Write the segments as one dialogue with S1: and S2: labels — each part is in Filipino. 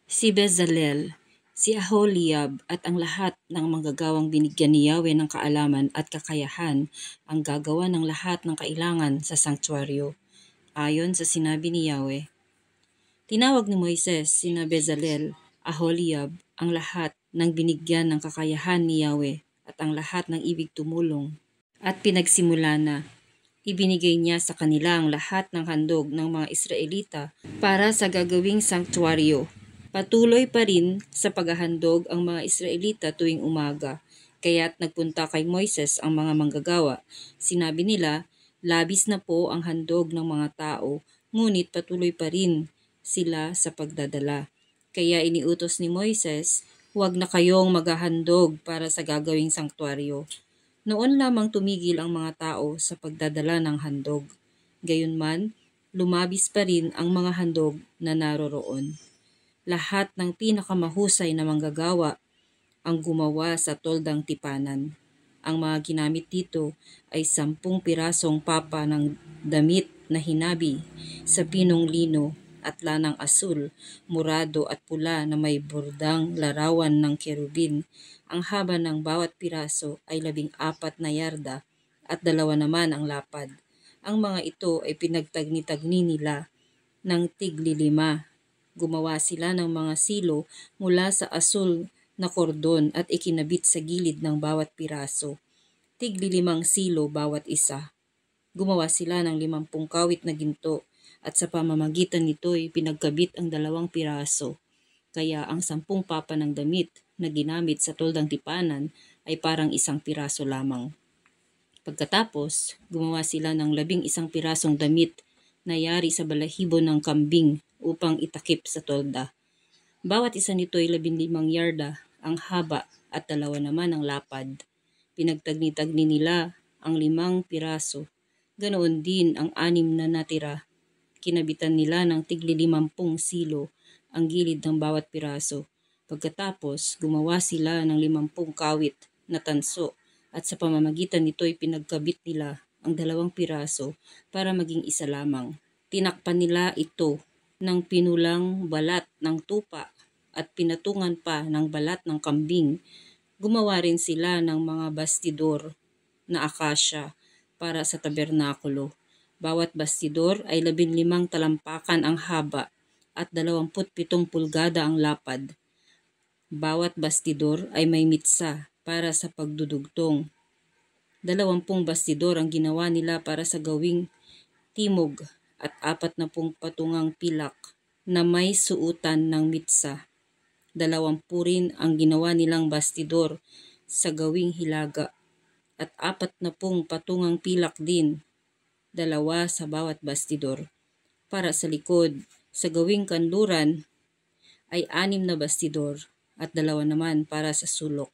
S1: Si Bezalel, si Aholiab at ang lahat ng manggagawang binigyan ni Yahweh ng kaalaman at kakayahan ang gagawa ng lahat ng kailangan sa sanktuaryo, ayon sa sinabi ni Yahweh. Tinawag ni Moises sina Bezalel, Aholiab, ang lahat ng binigyan ng kakayahan ni Yahweh at ang lahat ng ibig tumulong. At pinagsimula na, ibinigay niya sa kanila ang lahat ng handog ng mga Israelita para sa gagawing sanktuaryo. Patuloy pa rin sa paghahandog ang mga Israelita tuwing umaga, kaya't nagpunta kay Moises ang mga manggagawa. Sinabi nila, labis na po ang handog ng mga tao, ngunit patuloy pa rin sila sa pagdadala. Kaya iniutos ni Moises, huwag na kayong maghahandog para sa gagawing sanktuaryo. Noon lamang tumigil ang mga tao sa pagdadala ng handog. Gayunman, lumabis pa rin ang mga handog na naroroon. Lahat ng pinakamahusay na manggagawa ang gumawa sa toldang tipanan. Ang mga ginamit dito ay 10 pirasong papa ng damit na hinabi sa pinong lino at lanang asul, murado at pula na may bordang larawan ng kerubin. Ang haba ng bawat piraso ay 14 na yarda at 2 naman ang lapad. Ang mga ito ay pinagtagni-tagni nila ng tig-5. Gumawa sila ng mga silo mula sa asul na kordon at ikinabit sa gilid ng bawat piraso. Tig-5 silo bawat isa. Gumawa sila ng 50 kawit na ginto at sa pamamagitan nito'y pinagkabit ang 2 piraso. Kaya ang 10 papa ng damit na ginamit sa toldang tipanan ay parang 1 piraso lamang. Pagkatapos, gumawa sila ng 11 pirasong damit na yari sa balahibo ng kambing upang itakip sa tolda. Bawat isa nito ay 15 yarda ang haba at 2 naman ang lapad. Pinagtagni-tagni nila ang 5 piraso. Ganoon din ang 6 na natira. Kinabitan nila ng tig-50 silo ang gilid ng bawat piraso. Pagkatapos, gumawa sila ng 50 kawit na tanso at sa pamamagitan nito'y pinagkabit nila ang 2 piraso para maging isa lamang. Tinakpan nila ito ng pinulang balat ng tupa at pinatungan pa ng balat ng kambing. Gumawa rin sila ng mga bastidor na akasya para sa tabernakulo. Bawat bastidor ay 15 talampakan ang haba at 27 pulgada ang lapad. Bawat bastidor ay may mitsa para sa pagdudugtong. 20 bastidor ang ginawa nila para sa gawing timog at 40 patungang pilak na may suutan ng mitsa. 20 rin ang ginawa nilang bastidor sa gawing hilaga at 40 patungang pilak din, 2 sa bawat bastidor. Para sa likod, sa gawing kanluran ay 6 na bastidor at 2 naman para sa sulok.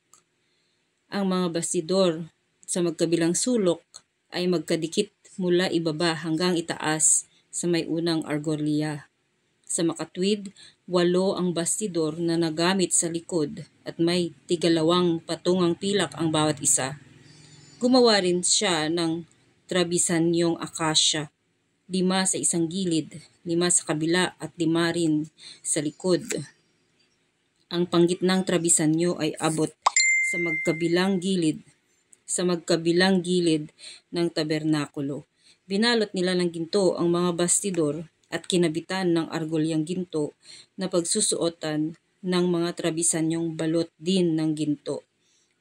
S1: Ang mga bastidor sa magkabilang sulok ay magkadikit mula ibaba hanggang itaas sa may unang argolya. Sa makatwid, 8 ang bastidor na nagamit sa likod at may 2 patungang pilak ang bawat isa. Gumawa rin siya ng trabisanyong akasya, 5 sa isang gilid, 5 sa kabila at 5 rin sa likod. Ang panggitnang trabisanyo ay abot sa magkabilang gilid ng tabernakulo. Binalot nila ng ginto ang mga bastidor at kinabitan ng argolyang ginto na pagsusuotan ng mga trabisanyong balot din ng ginto.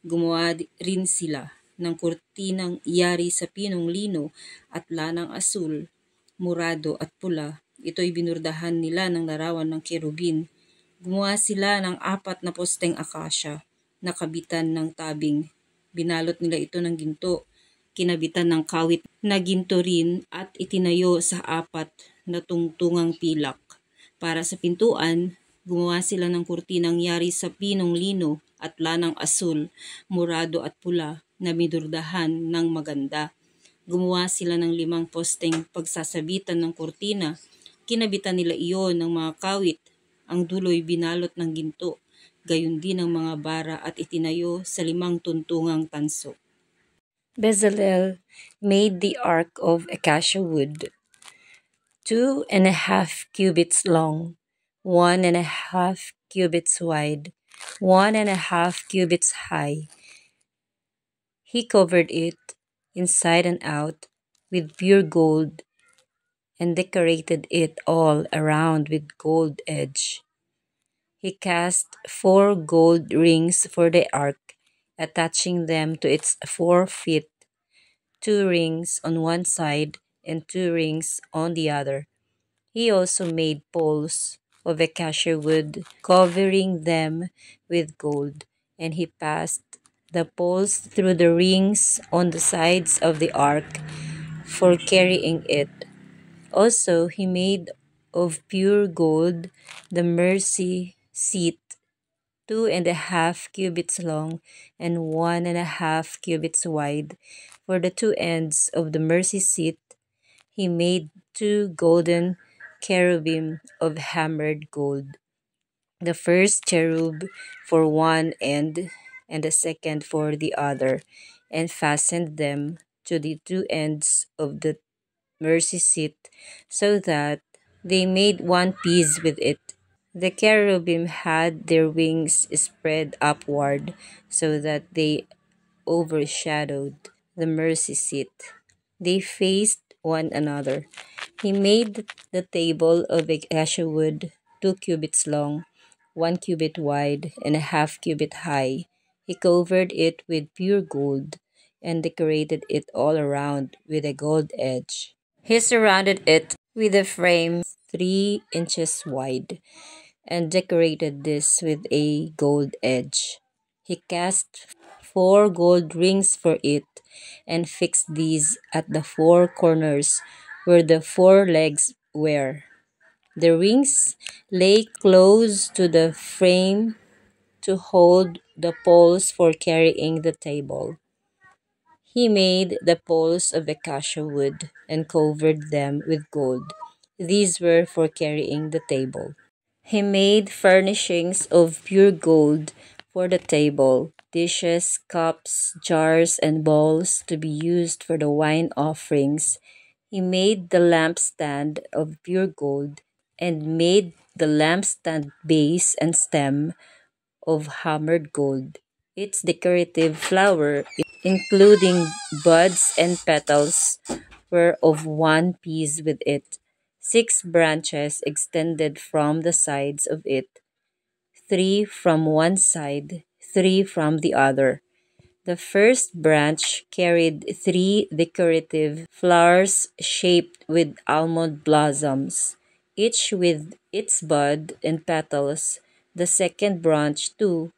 S1: Gumawa rin sila ng kurtinang yari sa pinong lino at lanang asul, murado at pula. Ito'y binurdahan nila ng larawan ng kerubin. Gumawa sila ng 4 na posteng akasya na kabitan ng tabing. Binalot nila ito ng ginto, kinabitan ng kawit na ginto rin at itinayo sa 4 na tungtungang pilak. Para sa pintuan, gumawa sila ng kurtinang yari sa pinong lino at lanang asul, murado at pula na binurdahan ng maganda. Gumawa sila ng 5 posteng pagsasabitan ng kurtina. Kinabitan nila iyon ng mga kawit. Ang dulo'y binalot ng ginto. Gayon din ang mga bara at itinayo sa 5 tuntungang tanso. Bezalel made the ark of acacia wood, 2.5 cubits long, 1.5 cubits wide, 1.5 cubits high. He covered it inside and out with pure gold and decorated it all around with gold edge. He cast 4 gold rings for the ark, attaching them to its 4 feet, 2 rings on one side and 2 rings on the other. He also made poles of acacia wood, covering them with gold, and he passed the poles through the rings on the sides of the ark for carrying it. Also, he made of pure gold the mercy seat, 2.5 cubits long and 1.5 cubits wide. For the two ends of the mercy seat, he made 2 golden cherubim of hammered gold, the first cherub for one end and the second for the other, and fastened them to the two ends of the mercy seat so that they made one piece with it. The cherubim had their wings spread upward so that they overshadowed the mercy seat. They faced one another. He made the table of acacia wood, 2 cubits long, 1 cubit wide, and a half cubit high. He covered it with pure gold and decorated it all around with a gold edge. He surrounded it with a frame 3 inches wide and decorated this with a gold edge. He cast 4 gold rings for it and fixed these at the 4 corners where the 4 legs were. The rings lay close to the frame to hold the poles for carrying the table. He made the poles of acacia wood and covered them with gold. These were for carrying the table. He made furnishings of pure gold for the table, dishes, cups, jars, and bowls to be used for the wine offerings. He made the lampstand of pure gold and made the lampstand base and stem of hammered gold. Its decorative flower, including buds and petals, were of one piece with it. 6 branches extended from the sides of it, 3 from one side, 3 from the other. The first branch carried 3 decorative flowers shaped with almond blossoms, each with its bud and petals. The second branch, too,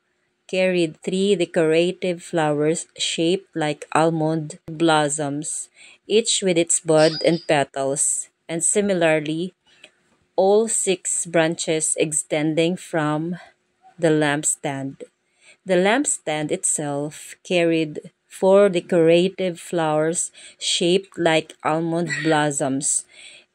S1: carried 3 decorative flowers shaped like almond blossoms, each with its bud and petals, and similarly, all 6 branches extending from the lampstand. The lampstand itself carried 4 decorative flowers shaped like almond blossoms,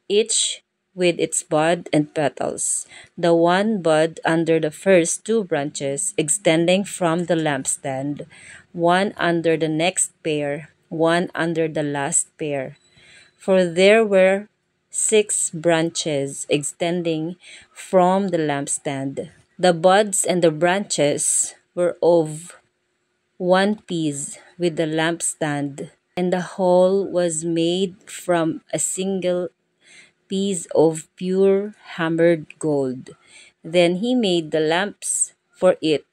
S1: each with its bud and petals. The one bud under the first 2 branches extending from the lampstand, one under the next pair, one under the last pair. For there were 6 branches extending from the lampstand. The buds and the branches were of one piece with the lampstand, and the whole was made from a single piece of pure hammered gold. Then he made the lamps for it,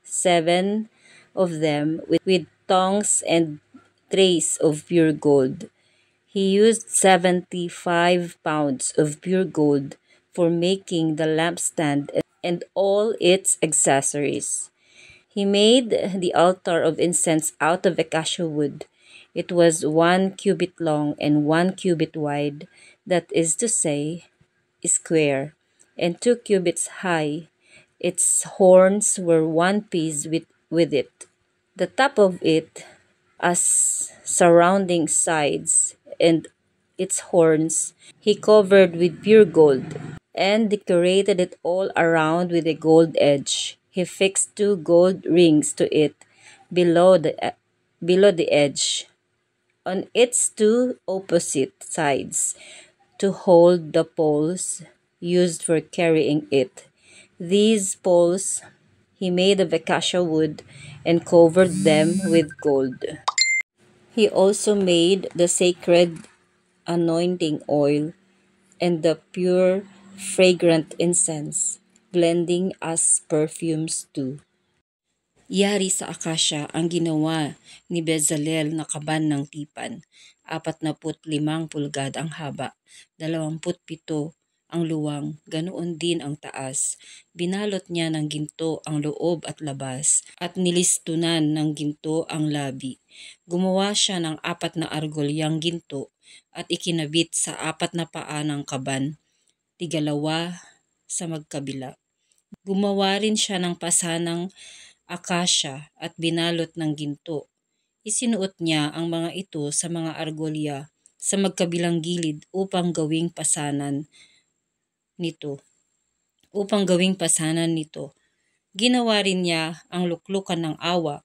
S1: 7 of them, with tongs and trays of pure gold. He used 75 pounds of pure gold for making the lampstand and all its accessories. He made the altar of incense out of acacia wood. It was 1 cubit long and 1 cubit wide, that is to say, square, and 2 cubits high. Its horns were one piece with it. The top of it, as surrounding sides, and its horns, he covered with pure gold, and decorated it all around with a gold edge. He fixed 2 gold rings to it below the edge, on its two opposite sides, to hold the poles used for carrying it. These poles he made of acacia wood and covered them with gold. He also made the sacred anointing oil and the pure, fragrant incense, blending as perfumes too. Yari sa akasya ang ginawa ni Bezalel na kaban ng tipan, 45 pulgada ang haba, 27 ang luwang, ganoon din ang taas. Binalot niya ng ginto ang loob at labas, at nilistunan ng ginto ang labi. Gumawa siya ng 4 na argolyang ginto at ikinabit sa 4 na paa ng kaban, tigalawa sa magkabila. Gumawa rin siya ng pasanang akasya at binalot ng ginto. Isinuot niya ang mga ito sa mga argolya sa magkabilang gilid upang gawing pasanan nito. Ginawa rin niya ang luklukan ng awa.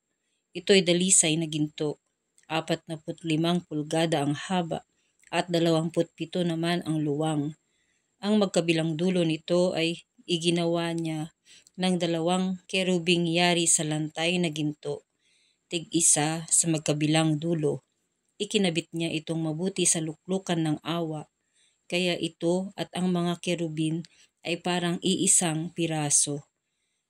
S1: Ito'y dalisay na ginto. 45 pulgada ang haba at 27 naman ang luwang. Ang magkabilang dulo nito ay iginawa niya ng 2 kerubing yari sa lantay na ginto, tig-isa sa magkabilang dulo. Ikinabit niya itong mabuti sa luklukan ng awa, kaya ito at ang mga kerubin ay parang iisang piraso.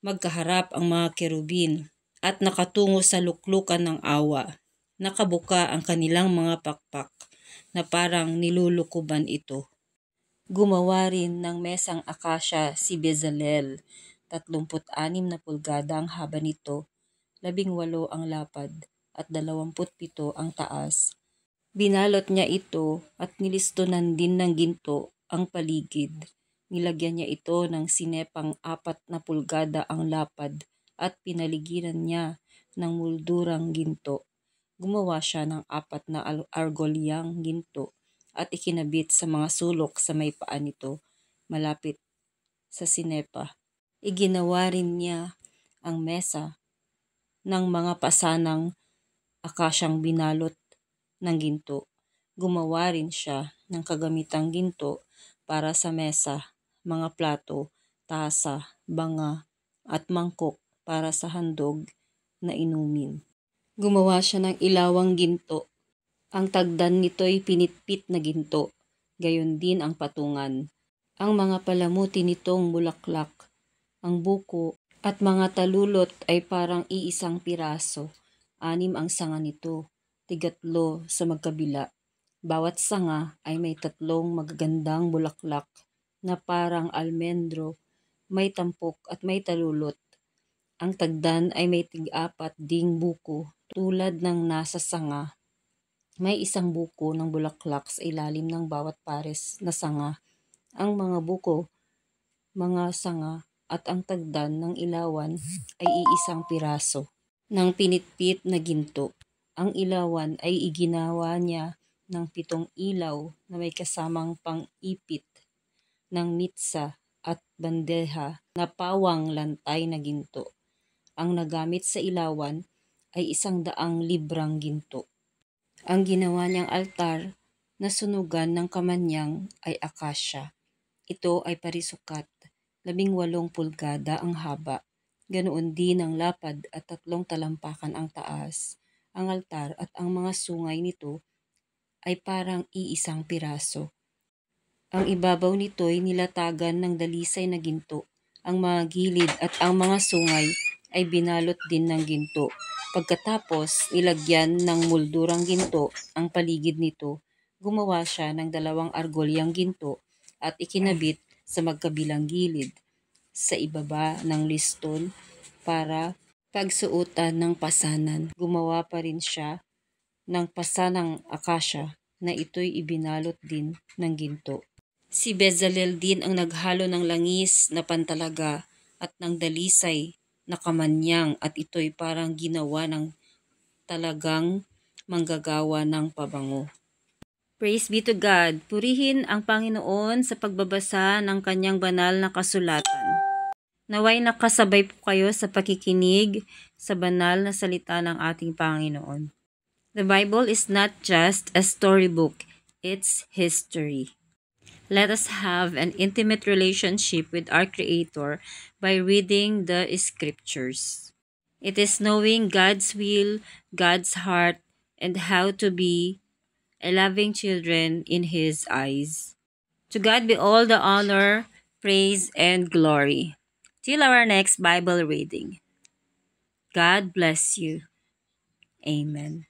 S1: Magkaharap ang mga kerubin at nakatungo sa luklukan ng awa. Nakabuka ang kanilang mga pakpak na parang nilulukuban ito. Gumawa rin ng mesang akasya si Bezalel, 36 na pulgada ang haba nito, 18 ang lapad at 27 ang taas. Binalot niya ito at nilistonan din ng ginto ang paligid. Nilagyan niya ito ng sinepang 4 na pulgada ang lapad at pinaligiran niya ng muldurang ginto. Gumawa siya ng 4 na argolyang ginto at ikinabit sa mga sulok sa may paa nito, malapit sa sinepa. Iginawa rin niya ang mesa ng mga pasanang akasyang binalot ng ginto. Gumawa rin siya ng kagamitang ginto para sa mesa, mga plato, tasa, banga, at mangkok para sa handog na inumin. Gumawa siya ng ilawang ginto. Ang tagdan nito'y pinitpit na ginto, gayon din ang patungan. Ang mga palamuti nitong bulaklak, ang buko, at mga talulot ay parang iisang piraso. 6 ang sanga nito, tigatlo sa magkabila. Bawat sanga ay may 3 magagandang bulaklak na parang almendro, may tampok at may talulot. Ang tagdan ay may 4 ding buko tulad ng nasa sanga. May 1 buko ng bulaklak sa ilalim ng bawat pares na sanga. Ang mga buko, mga sanga at ang tagdan ng ilawan ay iisang piraso ng pinitpit na ginto. Ang ilawan ay iginawa niya ng 7 ilaw na may kasamang pang-ipit ng mitsa at bandeha na pawang lantay na ginto. Ang nagamit sa ilawan ay 100 librang ginto. Ang ginawa niyang altar na sunugan ng kamanyang ay akasya. Ito ay parisukat, 18 pulgada ang haba, ganoon din ang lapad at 3 talampakan ang taas. Ang altar at ang mga sungay nito ay parang iisang piraso. Ang ibabaw nito'y nilatagan ng dalisay na ginto. Ang mga gilid at ang mga sungay ay binalot din ng ginto. Pagkatapos nilagyan ng muldurang ginto ang paligid nito, gumawa siya ng 2 argolyang ginto at ikinabit sa magkabilang gilid sa ibaba ng liston para pagsuotan ng pasanan. Gumawa pa rin siya ng pasanang akasya na ito'y ibinalot din ng ginto. Si Bezalel din ang naghalo ng langis na pantalaga at ng dalisay na kamanyang, at ito'y parang ginawa ng talagang manggagawa ng pabango. Praise be to God. Purihin ang Panginoon sa pagbabasa ng kanyang banal na kasulatan. Naway nakasabay po kayo sa pakikinig sa banal na salita ng ating Panginoon. The Bible is not just a storybook, it's history. Let us have an intimate relationship with our Creator by reading the Scriptures. It is knowing God's will, God's heart, and how to be a loving children in His eyes. To God be all the honor, praise, and glory. Till our next Bible reading. God bless you. Amen.